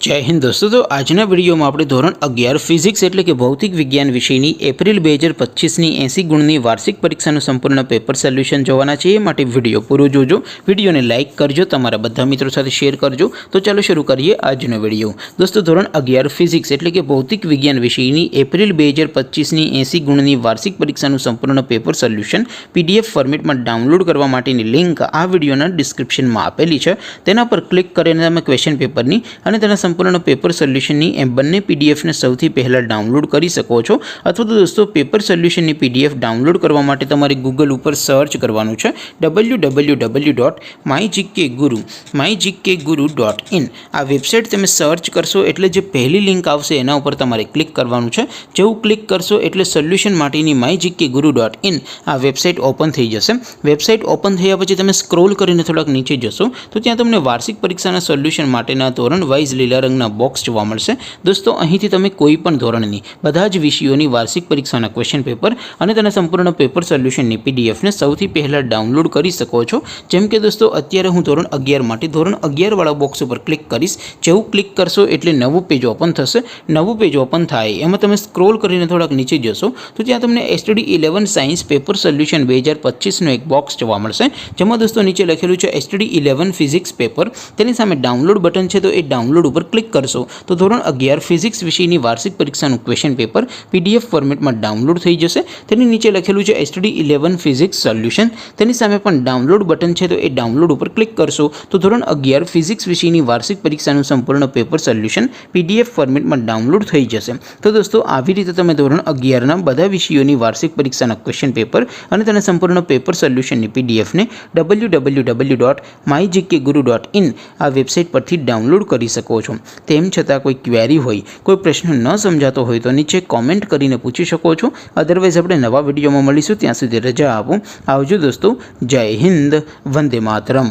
जय हिंद दोस्तों। तो आजना विडियो में આપણે ધોરણ 11 ફિઝિક્સ એટલે કે ભૌતિક વિજ્ઞાન વિષયની એપ્રિલ 2025ની 80 ગુણની વાર્ષિક પરીક્ષાનું સંપૂર્ણ પેપર સોલ્યુશન જોવાના છે। એ માટે વિડિયો પૂરો જોજો, વિડિયોને લાઇક કરજો, તમારા બધા મિત્રો સાથે શેર કરજો। તો ચાલો શરૂ કરીએ આજનો વિડિયો। દોસ્તો ધોરણ 11 ફિઝિક્સ એટલે કે ભૌતિક વિજ્ઞાન વિષયની એપ્રિલ 2025ની 80 ગુણની વાર્ષિક પરીક્ષાનું સંપૂર્ણ પેપર સોલ્યુશન પીડીએફ ફોર્મેટમાં ડાઉનલોડ કરવા માટેની લિંક આ વિડિયોના ડિસ્ક્રિપ્શનમાં આપેલી છે। તેના પર ક્લિક કરીને તમે ક્વેશ્ચન પેપરની અને તેના संपूर्ण पेपर सोल्यूशन बने पीडीएफ ने सौथी पहला डाउनलॉड कर सको छो। अथवा तो दोस्तों पेपर सोल्यूशन पीडीएफ डाउनलॉड करवा माटे तमारे गूगल पर सर्च करवानुं छे www.mygkguru.in। आ वेबसाइट तमे सर्च करशो एटले जे पहली लिंक आवशे एना उपर तमारे क्लिक करवानुं छे। जेवुं क्लिक करशो एटले सोल्यूशन माटेनी mygkguru.in आ वेबसाइट ओपन थई जशे। वेबसाइट ओपन थया पछी तमे स्क्रॉल करीने थोड़ाक नीचे जशो तो त्यां तमने वार्षिक परीक्षाना सोल्यूशन माटेना धोरण वाइज लीला रंगना बॉक्स जोवा मळशे। दोस्तों અહીંથી તમે કોઈ પણ ધોરણની બધા જ વિષયોની વાર્ષિક પરીક્ષાના ક્વેશ્ચન પેપર અને તેના સંપૂર્ણ પેપર સોલ્યુશનની પીડીએફ ને સૌથી પહેલા ડાઉનલોડ કરી શકો છો। જેમ કે દોસ્તો અત્યારે હું ધોરણ 11 માટે ધોરણ 11 વાળા બોક્સ ઉપર ક્લિક કરીશ। જેવું ક્લિક કરશો એટલે નવું પેજ ઓપન થશે। નવું પેજ ઓપન થાય એમાં તમે સ્ક્રોલ કરીને થોડાક નીચે જશો તો ત્યાં તમને STD 11 સાયન્સ પેપર સોલ્યુશન 2025 નો એક બોક્સ જોવા મળશે। જેમાં દોસ્તો નીચે લખેલું છે STD 11 ફિઝિક્સ પેપર। તેની સામે ડાઉનલોડ બટન છે તો એ ડાઉનલોડ पर क्लिक करशो तो धोरण 11 फिजिक्स विषय की वार्षिक परीक्षा क्वेश्चन पेपर पीडीएफ फॉर्मेट में डाउनलॉड थई जशे। तेनी नीचे लखेलू है STD 11 फिजिक्स सोल्यूशन। तेनी सामे पण डाउनलॉड बटन है तो ये डाउनलॉड पर क्लिक करशो तो धोरण 11 फिजिक्स विषय की वार्षिक परीक्षा संपूर्ण पेपर सोल्यूशन पीडीएफ फॉर्मेट में डाउनलॉड थई जशे। तो दोस्तों આવી રીતે તમે ધોરણ 11 ના બધા વિષયોની વાર્ષિક પરીક્ષાના ક્વેશ્ચન પેપર અને તેના સંપૂર્ણ પેપર સોલ્યુશનની પીડીએફ ને www.mygkguru.in આ વેબસાઇટ પરથી ડાઉનલોડ કરી શકો છો। તેમ છતાં કોઈ ક્વેરી હોય, કોઈ પ્રશ્ન ન સમજાતો હોય તો નીચે કોમેન્ટ કરીને પૂછી શકો છો। અધરવાઇઝ આપણે નવા વિડીયોમાં મળીશું, ત્યાં સુધી રજા આપો। આવજો દોસ્તો, જય હિન્દ, વંદે માતરમ।